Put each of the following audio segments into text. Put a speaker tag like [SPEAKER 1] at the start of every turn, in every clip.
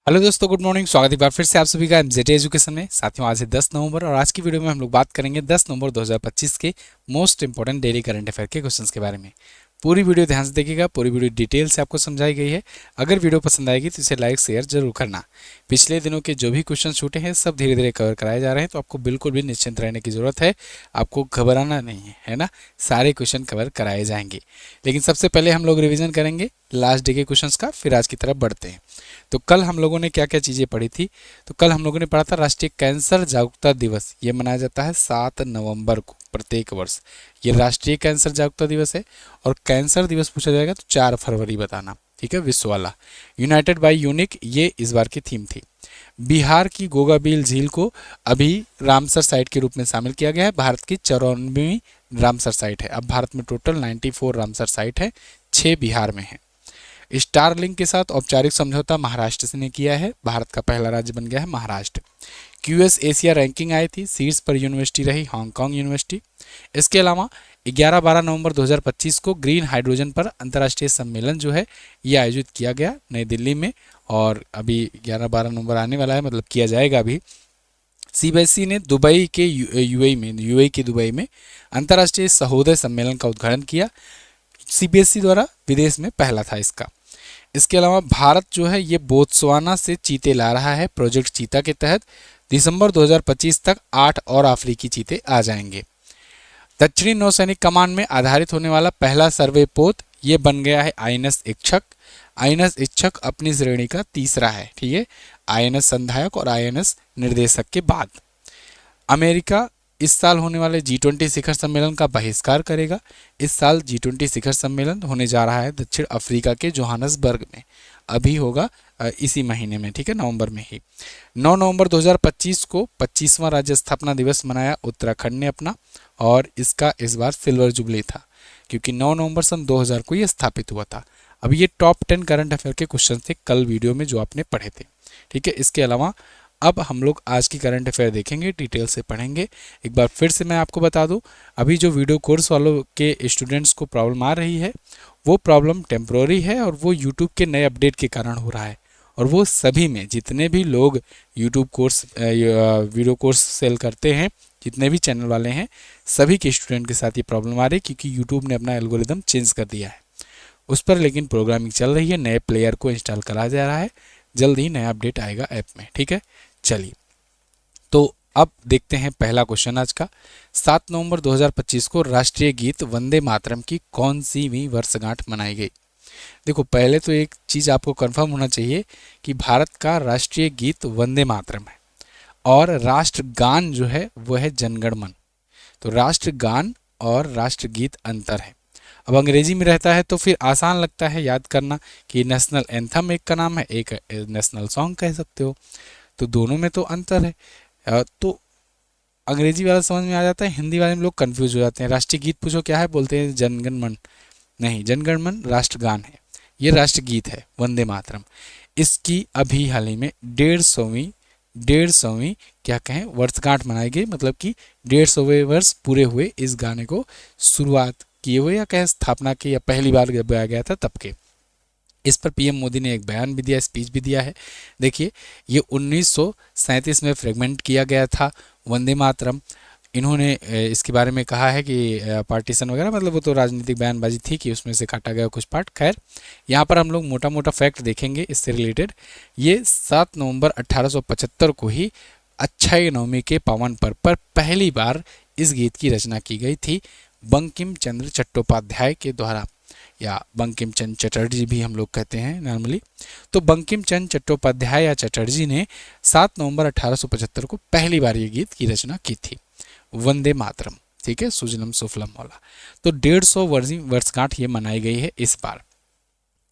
[SPEAKER 1] Hello दोस्तों, good morning. स्वागत है एक बार फिर से आप सभी का एमजेड एजुकेशन में। साथियों, आज है 10 नवंबर और आज की वीडियो में हम लोग बात करेंगे 10 नवंबर 2025 के most important daily current affair के क्वेश्चंस के बारे में। पूरी वीडियो ध्यान से देखिएगा, पूरी वीडियो डिटेल से आपको समझाई गई है। अगर वीडियो पसंद आएगी तो इसे लाइक शेयर जरूर करना। पिछले दिनों के जो भी क्वेश्चन छूटे हैं सब धीरे धीरे कवर कराए जा रहे हैं, तो आपको बिल्कुल भी निश्चिंत रहने की जरूरत है। आपको घबराना नहीं है ना, सारे क्वेश्चन कवर कराए जाएंगे। लेकिन सबसे पहले हम लोग रिविजन करेंगे लास्ट डे के क्वेश्चंस का, फिर आज की तरफ बढ़ते हैं। तो कल हम लोगों ने क्या क्या चीज़ें पढ़ी थी। तो कल हम लोगों ने पढ़ा था राष्ट्रीय कैंसर जागरूकता दिवस। ये मनाया जाता है 7 नवंबर को प्रत्येक वर्ष। ये राष्ट्रीय कैंसर जागरूकता दिवस है। और कैंसर दिवस पूछा जाएगा तो 4 फरवरी बताना, ठीक है, विश्व वाला। यूनाइटेड बाय यूनिक, ये इस बार की थीम थी। बिहार की गोगाबील झील को अभी रामसर साइट के रूप में शामिल किया गया है। भारत की 94वीं रामसर साइट है। अब भारत में टोटल 94 रामसर साइट है, 6 बिहार में है। स्टारलिंक के साथ औपचारिक समझौता महाराष्ट्र से ने किया है। भारत का पहला राज्य बन गया है महाराष्ट्र। क्यूएस एशिया रैंकिंग आई थी, शीर्ष पर यूनिवर्सिटी रही हांगकांग यूनिवर्सिटी। इसके अलावा 11-12 नवंबर 2025 को ग्रीन हाइड्रोजन पर अंतर्राष्ट्रीय सम्मेलन जो है ये आयोजित किया गया नई दिल्ली में। और अभी 11-12 नवंबर आने वाला है, मतलब किया जाएगा अभी। सीबीएसई ने दुबई के यूएई के दुबई में अंतर्राष्ट्रीय सहोदय सम्मेलन का उद्घाटन किया। सीबीएसई द्वारा विदेश में पहला था इसका। इसके अलावा भारत जो है ये बोत्सवाना से चीते ला रहा है। प्रोजेक्ट चीता के तहत दिसंबर 2025 तक 8 और अफ्रीकी चीते आ जाएंगे। दक्षिणी नौसैनिक कमान में आधारित होने वाला पहला सर्वे पोत ये बन गया है आईएनएस इच्छक। आईएनएस इच्छक अपनी श्रेणी का तीसरा है, ठीक है, आईएनएस संधायक और आईएनएस निर्देशक के बाद। अमेरिका इस साल होने वाले G20 शिखर सम्मेलन का बहिष्कार करेगा। इस साल G20 शिखर सम्मेलन होने जा रहा है दक्षिण अफ्रीका के जोहानसबर्ग में। अभी होगा इसी महीने में, ठीक है, नवंबर में ही। 9 नवंबर 2025 को 25वां राज्य स्थापना दिवस मनाया उत्तराखंड ने अपना। और इसका इस बार सिल्वर जुबली था, क्योंकि 9 नवंबर सन 2000 को ये स्थापित हुआ था। अब ये टॉप 10 करंट अफेयर के क्वेश्चन थे कल वीडियो में जो आपने पढ़े थे, ठीक है। इसके अलावा अब हम लोग आज की करंट अफेयर देखेंगे, डिटेल से पढ़ेंगे। एक बार फिर से मैं आपको बता दूं, अभी जो वीडियो कोर्स वालों के स्टूडेंट्स को प्रॉब्लम आ रही है वो प्रॉब्लम टेम्प्रोरी है और वो यूट्यूब के नए अपडेट के कारण हो रहा है। और वो सभी में जितने भी लोग YouTube course video course sell करते हैं, जितने भी चैनल वाले हैं, सभी के स्टूडेंट के साथ ये प्रॉब्लम आ रही है, क्योंकि यूट्यूब ने अपना एल्गोरिदम चेंज कर दिया है उस पर। लेकिन प्रोग्रामिंग चल रही है, नए प्लेयर को इंस्टॉल करा जा रहा है, जल्द ही नया अपडेट आएगा ऐप में, ठीक है। चलिए, तो अब देखते हैं पहला क्वेश्चन आज का। 7 नवंबर 2025 को राष्ट्रीय गीत वंदे मातरम की कौन सी वर्षगांठ मनाई गई। देखो, पहले तो एक चीज आपको कंफर्म होना चाहिए कि भारत का राष्ट्रीय गीत वंदे मातरम है और राष्ट्रगान जो है वह है जनगण मन। तो राष्ट्रगान और राष्ट्रगीत अंतर है। अब अंग्रेजी में रहता है तो फिर आसान लगता है याद करना कि नेशनल एंथम एक का नाम है, एक नेशनल सॉन्ग कह सकते हो। तो दोनों में तो अंतर है। तो अंग्रेजी वाला समझ में आ जाता है, हिंदी वाले में लोग कंफ्यूज हो जाते हैं। राष्ट्रीय गीत पूछो क्या है, बोलते हैं जनगण मन। नहीं, जनगण मन राष्ट्रगान है, ये राष्ट्रगीत है वंदे मातरम। इसकी अभी हाल ही में 150वीं क्या कहें वर्षगांठ मनाई गई, मतलब कि 150वें वर्ष पूरे हुए इस गाने को शुरुआत किए हुए, या कहें स्थापना की, या पहली बार जब गाया गया था तब के। इस पर पीएम मोदी ने एक बयान भी दिया, स्पीच भी दिया है। देखिए, ये 1937 में फ्रेगमेंट किया गया था वंदे मातरम। इन्होंने इसके बारे में कहा है कि पार्टीशन वगैरह, मतलब वो तो राजनीतिक बयानबाजी थी कि उसमें से काटा गया कुछ पार्ट। खैर, यहाँ पर हम लोग मोटा मोटा फैक्ट देखेंगे इससे रिलेटेड। ये 7 नवंबर 1875 को ही अक्षय नवमी के पावन पर्व पर पहली बार इस गीत की रचना की गई थी बंकिम चंद्र चट्टोपाध्याय के द्वारा, या बंकिम चंद्र चटर्जी भी हम लोग कहते हैं नॉर्मली। तो बंकिम चंद्र चट्टोपाध्याय या चटर्जी ने 7 नवंबर 1875 को पहली बार ये गीत की रचना की थी, वंदे मातरम, ठीक है, सुजलम सुफलम वाला। तो 150 वर्षगांठ ये मनाई गई है इस बार।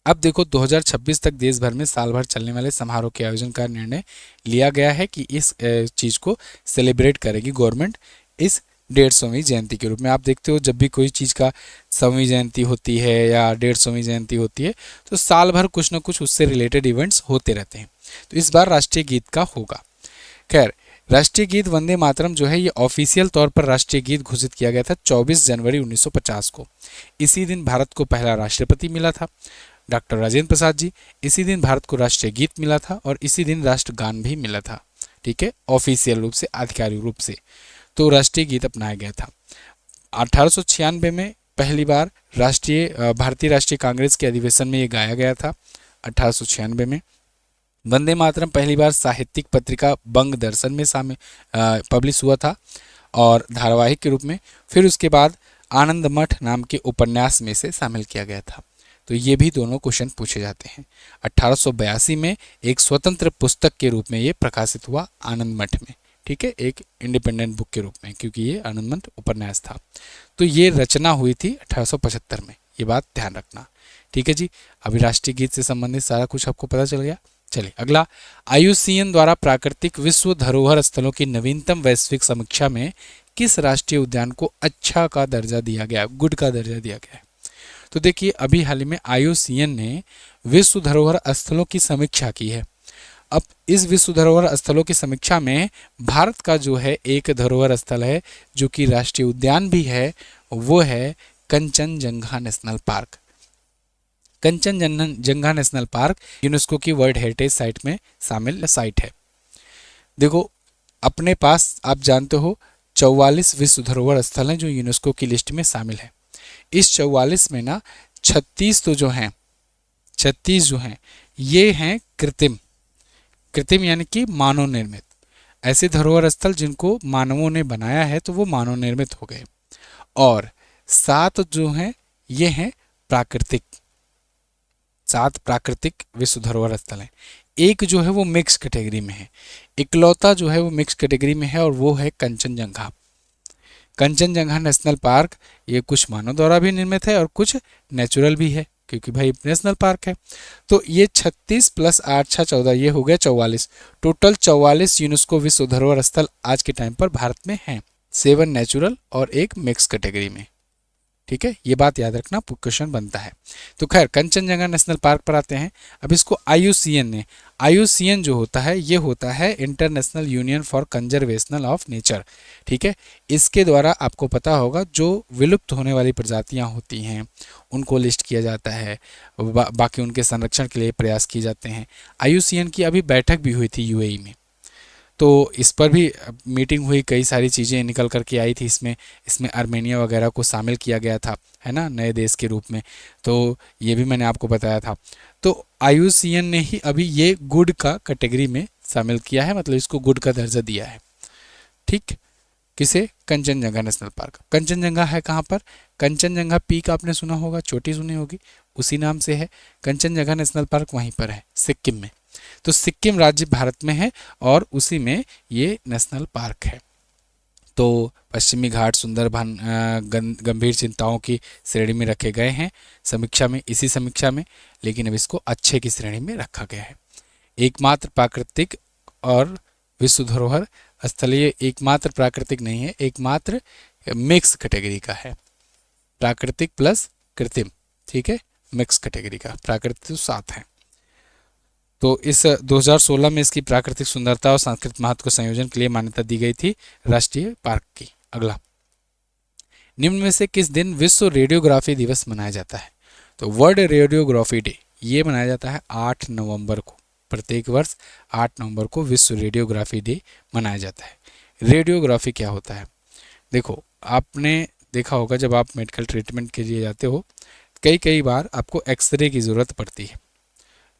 [SPEAKER 1] अब देखो, 2026 तक देश भर में साल भर चलने वाले समारोह के आयोजन का निर्णय लिया गया है कि इस चीज़ को सेलिब्रेट करेगी गवर्नमेंट इस 150वीं जयंती के रूप में। आप देखते हो जब भी कोई चीज़ का 100वीं जयंती होती है या 150वीं जयंती होती है तो साल भर कुछ ना कुछ उससे रिलेटेड इवेंट्स होते रहते हैं। तो इस बार राष्ट्रीय गीत का होगा। खैर, राष्ट्रीय गीत वंदे मातरम जो है ये ऑफिशियल तौर पर राष्ट्रीय गीत घोषित किया गया था 24 जनवरी 1950 को। इसी दिन भारत को पहला राष्ट्रपति मिला था। डॉक्टर राजेंद्र प्रसाद जी। इसी दिन भारत को राष्ट्रीय गीत मिला था और इसी दिन राष्ट्रगान भी मिला था, ठीक है, ऑफिशियल रूप से, आधिकारिक रूप से। तो राष्ट्रीय गीत अपनाया गया था। 1896 में पहली बार भारतीय राष्ट्रीय कांग्रेस के अधिवेशन में ये गाया गया था, 1896 में। वंदे मातरम पहली बार साहित्यिक पत्रिका बंग दर्शन में शामिल पब्लिश हुआ था और धारावाहिक के रूप में। फिर उसके बाद आनंद मठ नाम के उपन्यास में से शामिल किया गया था। तो ये भी दोनों क्वेश्चन पूछे जाते हैं। 1882 में एक स्वतंत्र पुस्तक के रूप में ये प्रकाशित हुआ आनंद मठ में, ठीक है, एक इंडिपेंडेंट बुक के रूप में, क्योंकि ये आनंद मठ उपन्यास था। तो ये रचना हुई थी 1875 में, ये बात ध्यान रखना, ठीक है जी। अभी राष्ट्रीय गीत से संबंधित सारा कुछ आपको पता चल गया। चलिए अगला, IUCN द्वारा प्राकृतिक विश्व धरोहर स्थलों की नवीनतम वैश्विक समीक्षा में किस राष्ट्रीय उद्यान को अच्छा का दर्जा दिया गया, गुड का दर्जा दिया गया है? तो देखिए अभी हाल ही में IUCN ने विश्व धरोहर स्थलों की समीक्षा की है। अब इस विश्व धरोहर स्थलों की समीक्षा में भारत का जो है एक धरोहर स्थल है जो कि राष्ट्रीय उद्यान भी है, वो है Kanchenjunga national park. Kanchenjunga national park UNESCO की वर्ल्ड हेरिटेज साइट में शामिल साइट है। देखो अपने पास आप जानते हो 44 विश्व धरोहर स्थल हैं जो यूनेस्को की लिस्ट में शामिल है। इस 44 में ना 36 तो जो हैं, 36 जो हैं ये हैं कृत्रिम यानी कि मानव निर्मित। ऐसे धरोहर स्थल जिनको मानवों ने बनाया है तो वो मानव निर्मित हो गए। और 7 जो हैं ये हैं प्राकृतिक, 7 प्राकृतिक विश्व धरोहर स्थल हैं। एक जो है वो मिक्स कैटेगरी में है, इकलौता जो है वो मिक्स कैटेगरी में है और वो है कंचनजंगा। कंचनजंगा नेशनल पार्क ये कुछ मानव द्वारा भी निर्मित है और कुछ नेचुरल भी है, क्योंकि भाई नेशनल पार्क है। तो ये 36 + 8 = 14, ये हो गया 44। टोटल 44 यूनेस्को विश्व धरोहर स्थल आज के टाइम पर भारत में हैं, 7 नेचुरल और एक मिक्स कैटेगरी में, ठीक है, ये बात याद रखना, क्वेश्चन बनता है। तो खैर कंचनजंगा नेशनल पार्क पर आते हैं। अब इसको IUCN जो होता है ये होता है international union for conservation of nature, ठीक है। इसके द्वारा आपको पता होगा जो विलुप्त होने वाली प्रजातियां होती हैं उनको लिस्ट किया जाता है, बाकी उनके संरक्षण के लिए प्रयास किए जाते हैं। IUCN की अभी बैठक भी हुई थी UAE में, तो इस पर भी मीटिंग हुई, कई सारी चीज़ें निकल कर के आई थी। इसमें आर्मेनिया वगैरह को शामिल किया गया था, है ना, नए देश के रूप में। तो ये भी मैंने आपको बताया था। तो IUCN ने ही अभी ये गुड का कैटेगरी में शामिल किया है, मतलब इसको गुड का दर्जा दिया है, ठीक। किसे? Kanchenjunga national park. कंचनजंगा है कहाँ पर? कंचनजंगा पीक आपने सुना होगा, चोटी सुनी होगी, उसी नाम से है। कंचनजंगा नेशनल पार्क वहीं पर है, सिक्किम में। तो सिक्किम राज्य भारत में है और उसी में ये नेशनल पार्क है। तो पश्चिमी घाट सुंदरबन गंभीर चिंताओं की श्रेणी में रखे गए हैं समीक्षा में, इसी समीक्षा में, लेकिन अब इसको अच्छे की श्रेणी में रखा गया है। एकमात्र प्राकृतिक और विश्व धरोहर स्थल, ये एकमात्र प्राकृतिक नहीं है, एकमात्र मिक्स कैटेगरी का है, प्राकृतिक प्लस कृत्रिम, ठीक है, मिक्स कैटेगरी का। प्राकृतिक तो 7 है। तो इस 2016 में इसकी प्राकृतिक सुंदरता और सांस्कृतिक महत्व को संयोजन के लिए मान्यता दी गई थी राष्ट्रीय पार्क की। अगला, निम्न में से किस दिन विश्व रेडियोग्राफी दिवस मनाया जाता है? तो वर्ल्ड रेडियोग्राफी डे ये मनाया जाता है 8 नवंबर को। प्रत्येक वर्ष 8 नवंबर को विश्व रेडियोग्राफी डे मनाया जाता है। रेडियोग्राफी क्या होता है? देखो आपने देखा होगा जब आप मेडिकल ट्रीटमेंट के लिए जाते हो, कई बार आपको एक्सरे की ज़रूरत पड़ती है।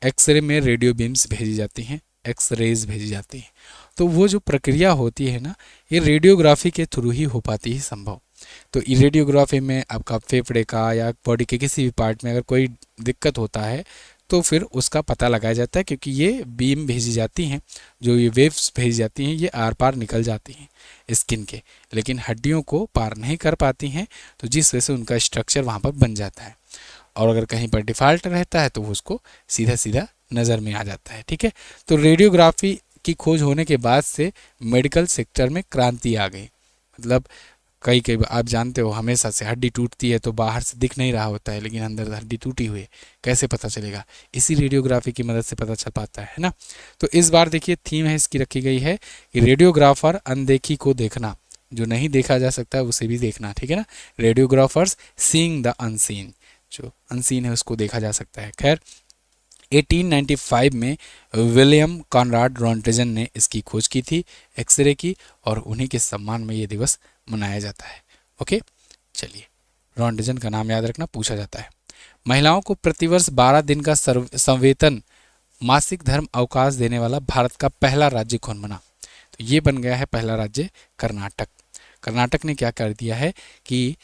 [SPEAKER 1] एक्सरे में रेडियो बीम्स भेजी जाती हैं, एक्सरेज भेजी जाती हैं। तो वो जो प्रक्रिया होती है ना, ये रेडियोग्राफी के थ्रू ही हो पाती है संभव। तो रेडियोग्राफी में आपका फेफड़े का या बॉडी के किसी भी पार्ट में अगर कोई दिक्कत होता है तो फिर उसका पता लगाया जाता है, क्योंकि ये बीम भेजी जाती हैं, जो ये वेव्स भेजी जाती हैं, ये आर पार निकल जाती हैं स्किन के, लेकिन हड्डियों को पार नहीं कर पाती हैं, तो जिस वजह से उनका स्ट्रक्चर वहाँ पर बन जाता है। और अगर कहीं पर डिफ़ॉल्ट रहता है तो वो उसको सीधा सीधा नज़र में आ जाता है, ठीक है। तो रेडियोग्राफी की खोज होने के बाद से मेडिकल सेक्टर में क्रांति आ गई। मतलब कई आप जानते हो हमेशा से हड्डी टूटती है तो बाहर से दिख नहीं रहा होता है, लेकिन अंदर हड्डी टूटी हुई है, कैसे पता चलेगा? इसी रेडियोग्राफी की मदद से पता चल पाता है ना। तो इस बार देखिए थीम है इसकी रखी गई है कि रेडियोग्राफर अनदेखी को देखना, जो नहीं देखा जा सकता है उसे भी देखना, ठीक है ना। रेडियोग्राफर्स सीइंग द अनसीन, जो अनसीन है उसको देखा जा सकता है। खैर 1895 में विलियम कॉनराड रॉन्टेजन ने इसकी खोज की थी, एक्सरे की, और उन्हीं के सम्मान में ये दिवस मनाया जाता है। ओके, चलिए, रॉन्टेजन का नाम याद रखना, पूछा जाता है। महिलाओं को प्रतिवर्ष 12 दिन का संवेतन मासिक धर्म अवकाश देने वाला भारत का पहला राज्य कौन बना? तो ये बन गया है पहला राज्य कर्नाटक। कर्नाटक ने क्या कर दिया है कि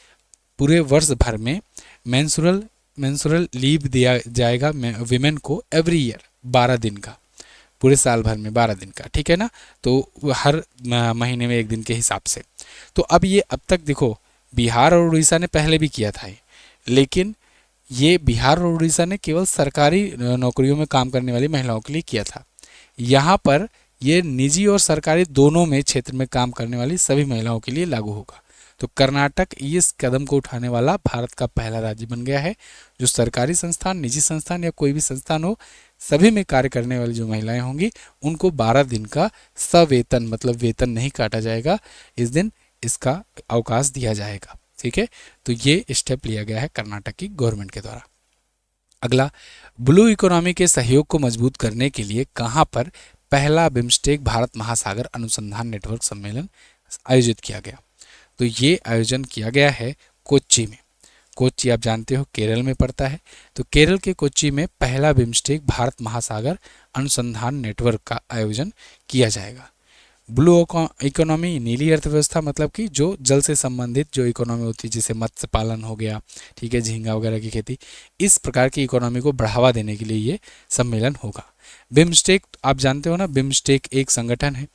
[SPEAKER 1] पूरे वर्ष भर में मेंसुरल लीव दिया जाएगा विमेन को एवरी ईयर 12 दिन का, पूरे साल भर में 12 दिन का, ठीक है ना। तो हर महीने में एक दिन के हिसाब से। तो अब ये अब तक देखो बिहार और उड़ीसा ने पहले भी किया था, लेकिन ये बिहार और उड़ीसा ने केवल सरकारी नौकरियों में काम करने वाली महिलाओं के लिए किया था। यहाँ पर ये निजी और सरकारी दोनों में क्षेत्र में काम करने वाली सभी महिलाओं के लिए लागू होगा। तो कर्नाटक इस कदम को उठाने वाला भारत का पहला राज्य बन गया है जो सरकारी संस्थान, निजी संस्थान या कोई भी संस्थान हो, सभी में कार्य करने वाली जो महिलाएं होंगी उनको 12 दिन का सवेतन, मतलब वेतन नहीं काटा जाएगा, इस दिन इसका अवकाश दिया जाएगा। ठीक है, तो ये स्टेप लिया गया है कर्नाटक की गवर्नमेंट के द्वारा। अगला, ब्लू इकोनॉमी के सहयोग को मजबूत करने के लिए कहाँ पर पहला बिम्स्टेक भारत महासागर अनुसंधान नेटवर्क सम्मेलन आयोजित किया गया? तो ये आयोजन किया गया है कोच्चि में। कोच्चि आप जानते हो केरल में पड़ता है। तो केरल के कोच्चि में पहला बिम्स्टेक भारत महासागर अनुसंधान नेटवर्क का आयोजन किया जाएगा। ब्लू इकोनॉमी, नीली अर्थव्यवस्था, मतलब कि जो जल से संबंधित जो इकोनॉमी होती है, जैसे मत्स्य पालन हो गया, ठीक है, झींगा वगैरह की खेती, इस प्रकार की इकोनॉमी को बढ़ावा देने के लिए ये सम्मेलन होगा। बिम्स्टेक आप जानते हो ना, बिम्स्टेक एक संगठन है।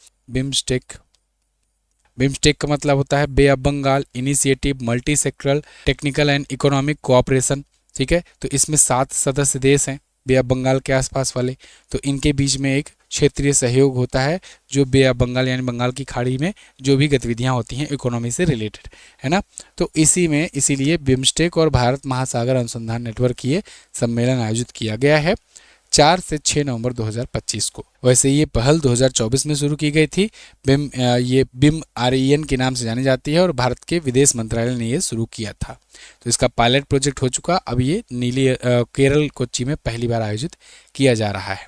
[SPEAKER 1] बिम्स्टेक का मतलब होता है बे of Bengal initiative multi sectoral technical and economic cooperation. ठीक है, तो इसमें 7 सदस्य देश हैं बे ऑफ बंगाल के आसपास वाले। तो इनके बीच में एक क्षेत्रीय सहयोग होता है जो बे ऑफ बंगाल यानी बंगाल की खाड़ी में जो भी गतिविधियां होती हैं इकोनॉमी से रिलेटेड, है ना। तो इसीलिए बिम्स्टेक और भारत महासागर अनुसंधान नेटवर्क ये सम्मेलन आयोजित किया गया है 4 से 6 नवंबर 2025 को। वैसे ये पहल 2024 में शुरू की गई थी। ये बिम REN के नाम से जानी जाती है और भारत के विदेश मंत्रालय ने ये शुरू किया था। तो इसका पायलट प्रोजेक्ट हो चुका। अब ये केरल कोच्चि में पहली बार आयोजित किया जा रहा है।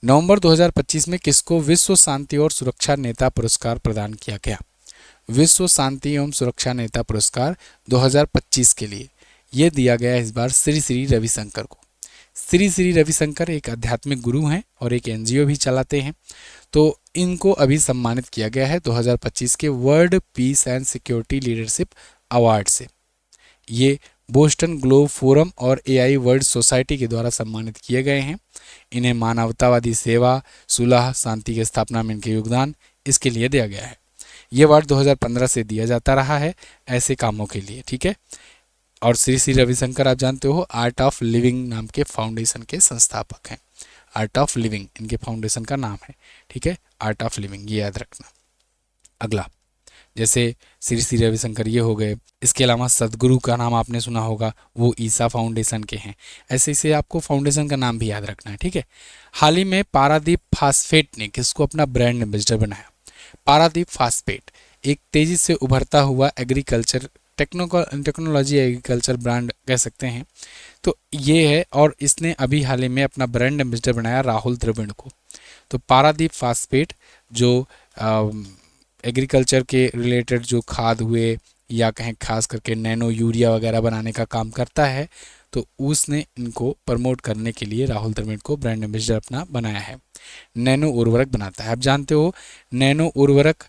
[SPEAKER 1] नवंबर 2025 में किसको विश्व शांति और सुरक्षा नेता पुरस्कार प्रदान किया गया? विश्व शांति एवं सुरक्षा नेता पुरस्कार 2025 के लिए ये दिया गया इस बार श्री श्री रविशंकर को। श्री श्री रविशंकर एक आध्यात्मिक गुरु हैं और एक NGO भी चलाते हैं। तो इनको अभी सम्मानित किया गया है 2025 के world peace and security leadership award से। ये बोस्टन ग्लोब फोरम और AI वर्ल्ड सोसाइटी के द्वारा सम्मानित किए गए हैं। इन्हें मानवतावादी सेवा, सुलह, शांति की स्थापना में इनके योगदान, इसके लिए दिया गया है। ये अवार्ड 2015 से दिया जाता रहा है ऐसे कामों के लिए। ठीक है, और श्री श्री रविशंकर आप जानते हो आर्ट ऑफ लिविंग नाम के फाउंडेशन के संस्थापक हैं। आर्ट ऑफ लिविंग इनके फाउंडेशन का नाम है। ठीक है, आर्ट ऑफ लिविंग, ये याद रखना। अगला, जैसे श्री श्री रविशंकर ये हो गए, इसके अलावा सदगुरु का नाम आपने सुना होगा, वो ईसा फाउंडेशन के हैं। ऐसे आपको फाउंडेशन का नाम भी याद रखना है। ठीक है, हाल ही में पारादीप फास्फेट ने किसको अपना ब्रांड एम्बेसडर बनाया? पारादीप फास्फेट एक तेजी से उभरता हुआ एग्रीकल्चर टेक्नोलॉजी एग्रीकल्चर ब्रांड कह सकते हैं। तो ये है, और इसने अभी हाल ही में अपना ब्रांड एम्बेसडर बनाया राहुल द्रविड़ को। तो पारादीप फास्फेट जो एग्रीकल्चर के रिलेटेड जो खाद हुए या कहें खास करके नैनो यूरिया वगैरह बनाने का काम करता है, तो उसने इनको प्रमोट करने के लिए राहुल द्रविड़ को ब्रांड एम्बेसडर अपना बनाया है। नैनो उर्वरक बनाता है। आप जानते हो नैनो उर्वरक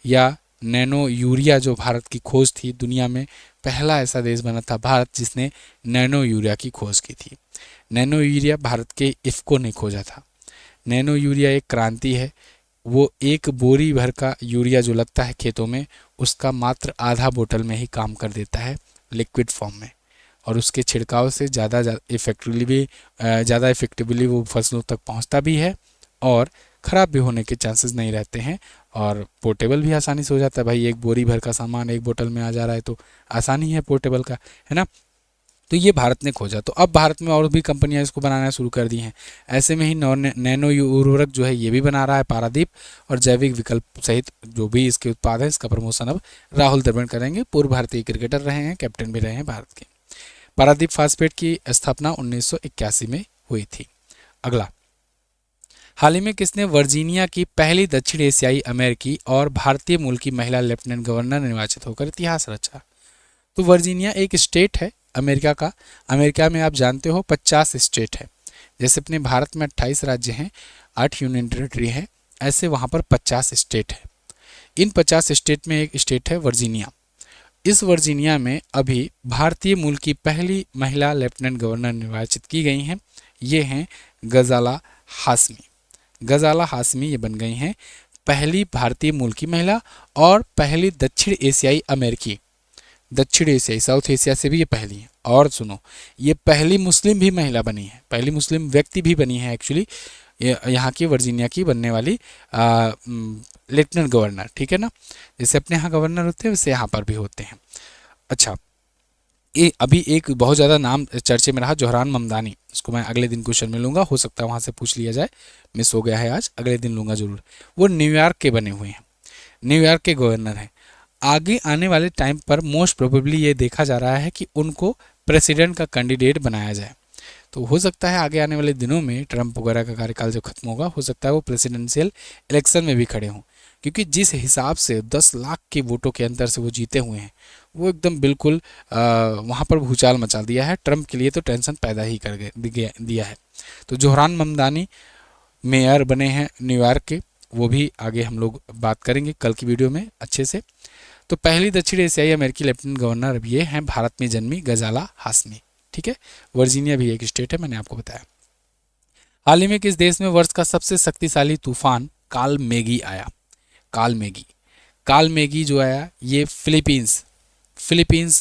[SPEAKER 1] या नैनो यूरिया जो भारत की खोज थी, दुनिया में पहला ऐसा देश बना था भारत जिसने नैनो यूरिया की खोज की थी। नैनो यूरिया भारत के इफ़को ने खोजा था। नैनो यूरिया एक क्रांति है। वो एक बोरी भर का यूरिया जो लगता है खेतों में, उसका मात्र आधा बोतल में ही काम कर देता है लिक्विड फॉर्म में, और उसके छिड़काव से ज़्यादा इफेक्टिवली वो फसलों तक पहुंचता भी है और ख़राब भी होने के चांसेस नहीं रहते हैं, और पोर्टेबल भी आसानी से हो जाता है। भाई एक बोरी भर का सामान एक बोतल में आ जा रहा है तो आसानी है पोर्टेबल का, है ना। तो ये भारत ने खोजा। तो अब भारत में और भी कंपनियां इसको बनाना शुरू कर दी हैं। ऐसे में ही नैनो उर्वरक जो है ये भी बना रहा है पारादीप, और जैविक विकल्प सहित जो भी इसके उत्पाद हैं इसका प्रमोशन अब राहुल द्रविड़ करेंगे। पूर्व भारतीय क्रिकेटर रहे हैं, कैप्टन भी रहे हैं भारत के। पारादीप फास्फेट की स्थापना 1981 में हुई थी। अगला, हाल ही में किसने वर्जीनिया की पहली दक्षिण एशियाई अमेरिकी और भारतीय मूल की महिला लेफ्टिनेंट गवर्नर निर्वाचित होकर इतिहास रचा? तो वर्जीनिया एक स्टेट है अमेरिका का। अमेरिका में आप जानते हो 50 स्टेट है। जैसे अपने भारत में 28 राज्य हैं, 8 यूनियन टेरिटरी है, ऐसे वहाँ पर 50 स्टेट है। इन 50 स्टेट में एक स्टेट है वर्जीनिया। इस वर्जीनिया में अभी भारतीय मूल की पहली महिला लेफ्टिनेंट गवर्नर निर्वाचित की गई हैं। ये हैं गजाला हाशमी। गजाला हाशमी ये बन गई हैं पहली भारतीय मूल की महिला और पहली दक्षिण एशियाई अमेरिकी, दक्षिण एशियाई, साउथ एशिया से भी ये पहली है। और सुनो, ये पहली मुस्लिम भी महिला बनी है, पहली मुस्लिम व्यक्ति भी बनी है एक्चुअली यहाँ की वर्जीनिया की बनने वाली लेफ्टिनेंट गवर्नर। ठीक है ना, जैसे अपने यहाँ गवर्नर होते हैं वैसे यहाँ पर भी होते हैं। अच्छा, ये अभी एक बहुत ज़्यादा नाम चर्चे में रहा, जोहरान ममदानी। इसको मैं अगले दिन क्वेश्चन में लूँगा, हो सकता है वहाँ से पूछ लिया जाए, मिस हो गया है आज, अगले दिन लूँगा जरूर। वो न्यूयॉर्क के बने हुए हैं, न्यूयॉर्क के गवर्नर हैं। आगे आने वाले टाइम पर मोस्ट प्रोबेबली ये देखा जा रहा है कि उनको प्रेसिडेंट का कैंडिडेट बनाया जाए। तो हो सकता है आगे आने वाले दिनों में ट्रंप वगैरह का कार्यकाल जब खत्म होगा, हो सकता है वो प्रेसिडेंशियल इलेक्शन में भी खड़े हों, क्योंकि जिस हिसाब से 10 लाख के वोटों के अंतर से वो जीते हुए हैं, वो एकदम बिल्कुल वहाँ पर भूचाल मचा दिया है। ट्रंप के लिए तो टेंशन पैदा ही कर दिया है। तो जोहरान ममदानी मेयर बने हैं न्यूयॉर्क के, वो भी आगे हम लोग बात करेंगे कल की वीडियो में अच्छे से। तो पहली दक्षिण एशियाई अमेरिकी लेफ्टिनेंट गवर्नर अब ये हैं भारत में जन्मी गजाला हाशमी। ठीक है, वर्जीनिया भी एक स्टेट है, मैंने आपको बताया। हाल ही में किस देश में वर्ष का सबसे शक्तिशाली तूफान काल मैगी आया? काल मैगी, काल मैगी जो आया ये फिलीपींस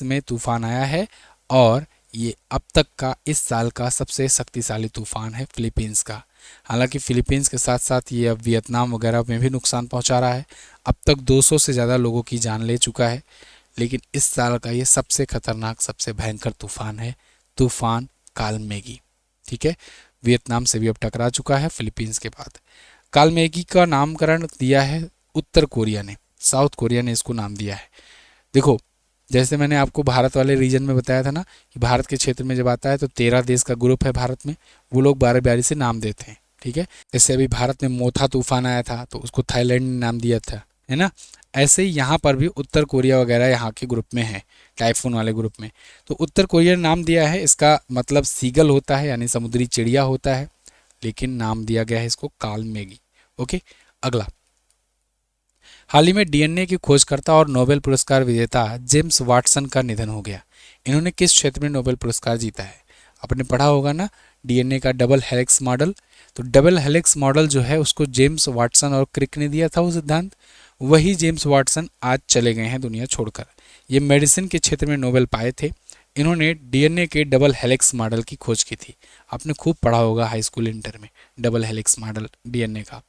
[SPEAKER 1] में तूफान आया है, और ये अब तक का इस साल का सबसे शक्तिशाली तूफान है फिलीपींस का। हालांकि फिलीपींस के साथ साथ ये अब वियतनाम वगैरह में भी नुकसान पहुंचा रहा है। अब तक 200 से ज़्यादा लोगों की जान ले चुका है, लेकिन इस साल का ये सबसे खतरनाक, सबसे भयंकर तूफान है, तूफान काल मैगी। ठीक है, वियतनाम से भी अब टकरा चुका है फिलीपींस के बाद। काल मैगी का नामकरण दिया है उत्तर कोरिया ने, साउथ कोरिया ने इसको नाम दिया है। देखो, जैसे मैंने आपको भारत वाले रीजन में बताया था ना कि भारत के क्षेत्र में जब आता है तो 13 देश का ग्रुप है भारत में, वो लोग 12 से नाम देते हैं। ठीक है, जैसे अभी भारत में मोथा तूफान आया था तो उसको थाईलैंड ने नाम दिया था, है ना। ऐसे ही यहाँ पर भी उत्तर कोरिया वगैरह यहाँ के ग्रुप में है, टाइफून वाले ग्रुप में। तो उत्तर कोरिया ने नाम दिया है, इसका मतलब सीगल होता है यानी समुद्री चिड़िया होता है, लेकिन नाम दिया गया है इसको काल मैगी। ओके, अगला, हाल ही में डीएनए की खोजकर्ता और नोबेल पुरस्कार विजेता जेम्स वाटसन का निधन हो गया। इन्होंने किस क्षेत्र में नोबेल पुरस्कार जीता है? आपने पढ़ा होगा ना डीएनए का डबल हेलिक्स मॉडल। तो डबल हेलिक्स मॉडल जो है उसको जेम्स वाटसन और क्रिक ने दिया था वो सिद्धांत। वही जेम्स वाटसन आज चले गए हैं दुनिया छोड़कर। ये मेडिसिन के क्षेत्र में नोबेल पाए थे। इन्होंने डीएनए के डबल हेलिक्स मॉडल की खोज की थी। आपने खूब पढ़ा होगा हाई स्कूल इंटर में डबल हेलिक्स मॉडल डीएनए का।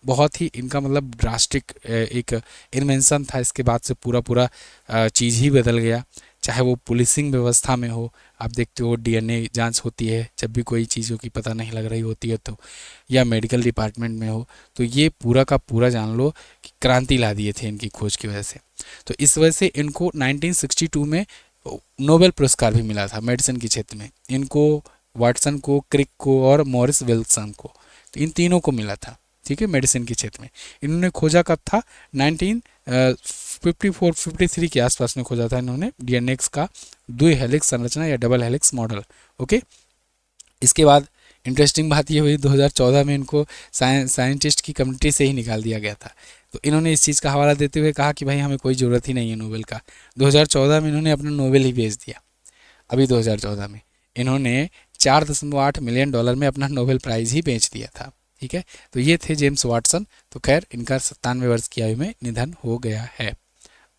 [SPEAKER 1] बहुत ही इनका मतलब ड्रास्टिक एक इन्वेंशन था। इसके बाद से पूरा चीज़ ही बदल गया। चाहे वो पुलिसिंग व्यवस्था में हो, आप देखते हो डीएनए जांच होती है जब भी कोई चीज़ों की पता नहीं लग रही होती है तो, या मेडिकल डिपार्टमेंट में हो, तो ये पूरा का पूरा जान लो कि क्रांति ला दिए थे इनकी खोज की वजह से। तो इस वजह से इनको 1962 में नोबेल पुरस्कार भी मिला था मेडिसिन के क्षेत्र में। इनको, वाटसन को, क्रिक को और मॉरिस विल्सन को, तो इन तीनों को मिला था। ठीक है, मेडिसिन के क्षेत्र में इन्होंने खोजा कब था? 1954-53 के आसपास में खोजा था इन्होंने डीएनए का द्वि हेलिक्स संरचना या डबल हेलिक्स मॉडल। ओके, इसके बाद इंटरेस्टिंग बात ये हुई 2014 में इनको साइंटिस्ट की कम्युनिटी से ही निकाल दिया गया था। तो इन्होंने इस चीज़ का हवाला देते हुए कहा कि भाई हमें कोई ज़रूरत ही नहीं है नोबेल का। 2014 में इन्होंने अपना नोबेल ही बेच दिया। अभी 2014 में इन्होंने $4.8 मिलियन में अपना नोबेल प्राइज़ ही बेच दिया था। ठीक है, तो ये थे जेम्स वाटसन। तो खैर इनका 97 वर्ष की आयु में निधन हो गया है।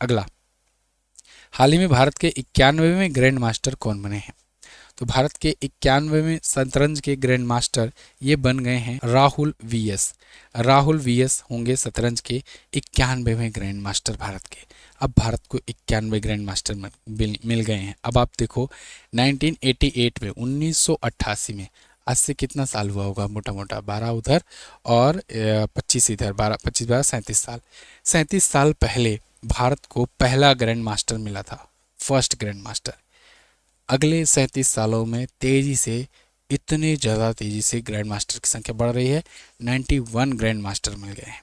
[SPEAKER 1] अगला, हाल ही में भारत के 91वें ग्रैंड मास्टर कौन बने हैं? तो भारत के 91वें शतरंज के ग्रैंड मास्टर ये बन गए हैं राहुल वीएस। राहुल वीएस होंगे शतरंज के 91वें ग्रैंड मास्टर भारत के। अब भारत को 91 ग्रैंड मास्टर मिल गए हैं। अब आप देखो 1988 में, 1988 में, आज से कितना साल हुआ होगा? मोटा मोटा 12 उधर और 25 इधर, 12 25 12 37 साल। 37 साल पहले भारत को पहला ग्रैंड मास्टर मिला था, फर्स्ट ग्रैंड मास्टर। अगले 37 सालों में तेजी से, इतने ज़्यादा तेजी से ग्रैंड मास्टर की संख्या बढ़ रही है। 91 ग्रैंड मास्टर मिल गए हैं।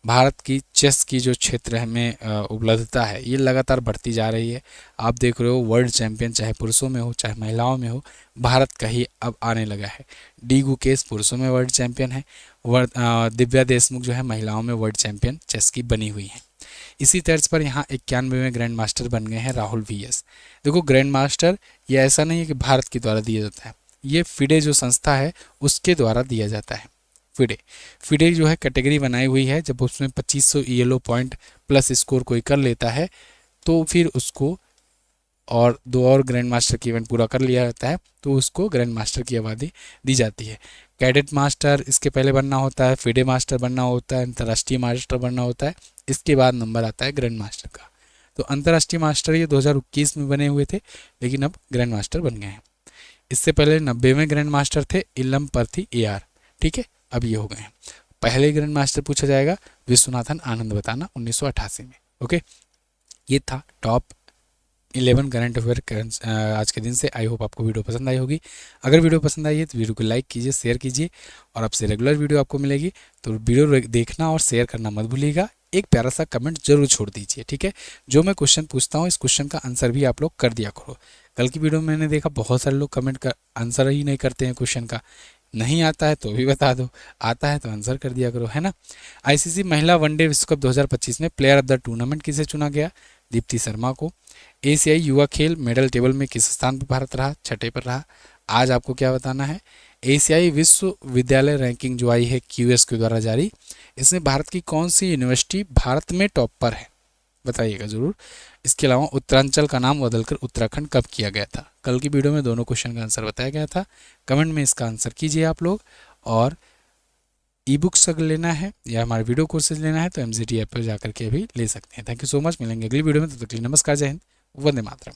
[SPEAKER 1] भारत की चेस की जो क्षेत्र में उपलब्धता है ये लगातार बढ़ती जा रही है। आप देख रहे हो वर्ल्ड चैंपियन चाहे पुरुषों में हो चाहे महिलाओं में हो, भारत का ही अब आने लगा है। डी गुकेश पुरुषों में वर्ल्ड चैंपियन है। दिव्या देशमुख जो है महिलाओं में वर्ल्ड चैंपियन चेस की बनी हुई है। इसी तर्ज पर यहाँ 91वें ग्रैंड मास्टर बन गए हैं राहुल वीएस। देखो ग्रैंड मास्टर ये ऐसा नहीं है कि भारत के द्वारा दिया जाता है, ये फिडे जो संस्था है उसके द्वारा दिया जाता है। फिडे फिडे जो है कैटेगरी बनाई हुई है, जब उसमें 2500 ईएलओ पॉइंट प्लस स्कोर कोई कर लेता है तो फिर उसको, और 2 और ग्रैंड मास्टर की इवेंट पूरा कर लिया जाता है तो उसको ग्रैंड मास्टर की उपाधि दी जाती है। कैडेट मास्टर इसके पहले बनना होता है, फिडे मास्टर बनना होता है, अंतर्राष्ट्रीय मास्टर बनना होता है, इसके बाद नंबर आता है ग्रैंड मास्टर का। तो अंतर्राष्ट्रीय मास्टर ये 2021 में बने हुए थे, लेकिन अब ग्रैंड मास्टर बन गए हैं। इससे पहले 90वें ग्रैंड मास्टर थे इलम परथी AR, ठीक है, अब ये हो गए हैं। पहले ग्रैंड मास्टर पूछा जाएगा विश्वनाथन आनंद बताना 1988 में। ओके, ये था टॉप 11 करंट अफेयर आज के दिन से। आई होप आपको वीडियो पसंद आई होगी। अगर वीडियो पसंद आई है तो वीडियो को लाइक कीजिए, शेयर कीजिए, और आपसे रेगुलर वीडियो आपको मिलेगी तो वीडियो देखना और शेयर करना मत भूलिएगा। एक प्यारा सा कमेंट जरूर छोड़ दीजिए, ठीक है। जो मैं क्वेश्चन पूछता हूँ इस क्वेश्चन का आंसर भी आप लोग कर दिया करो। कल की वीडियो में मैंने देखा बहुत सारे लोग कमेंट का आंसर ही नहीं करते हैं क्वेश्चन का। नहीं आता है तो भी बता दो, आता है तो आंसर कर दिया करो, है ना। आईसीसी महिला वनडे विश्व कप 2025 में प्लेयर ऑफ द टूर्नामेंट किसे चुना गया? दीप्ति शर्मा को। एशियाई युवा खेल मेडल टेबल में किस स्थान पर भारत रहा? छठे पर रहा। आज आपको क्या बताना है? एशियाई विश्वविद्यालय रैंकिंग जो आई है QS के द्वारा जारी, इसमें भारत की कौन सी यूनिवर्सिटी भारत में टॉप पर है? बताइएगा जरूर। इसके अलावा उत्तरांचल का नाम बदलकर उत्तराखंड कब किया गया था? कल की वीडियो में दोनों क्वेश्चन का आंसर बताया गया था। कमेंट में इसका आंसर कीजिए आप लोग। और ई बुक्स अगर लेना है या हमारे वीडियो कोर्सेज लेना है तो MZT ऐप पर जाकर के भी ले सकते हैं। Thank you so much. मिलेंगे अगली वीडियो में, तब तक के लिए नमस्कार, जय हिंद, वंदे मातरम।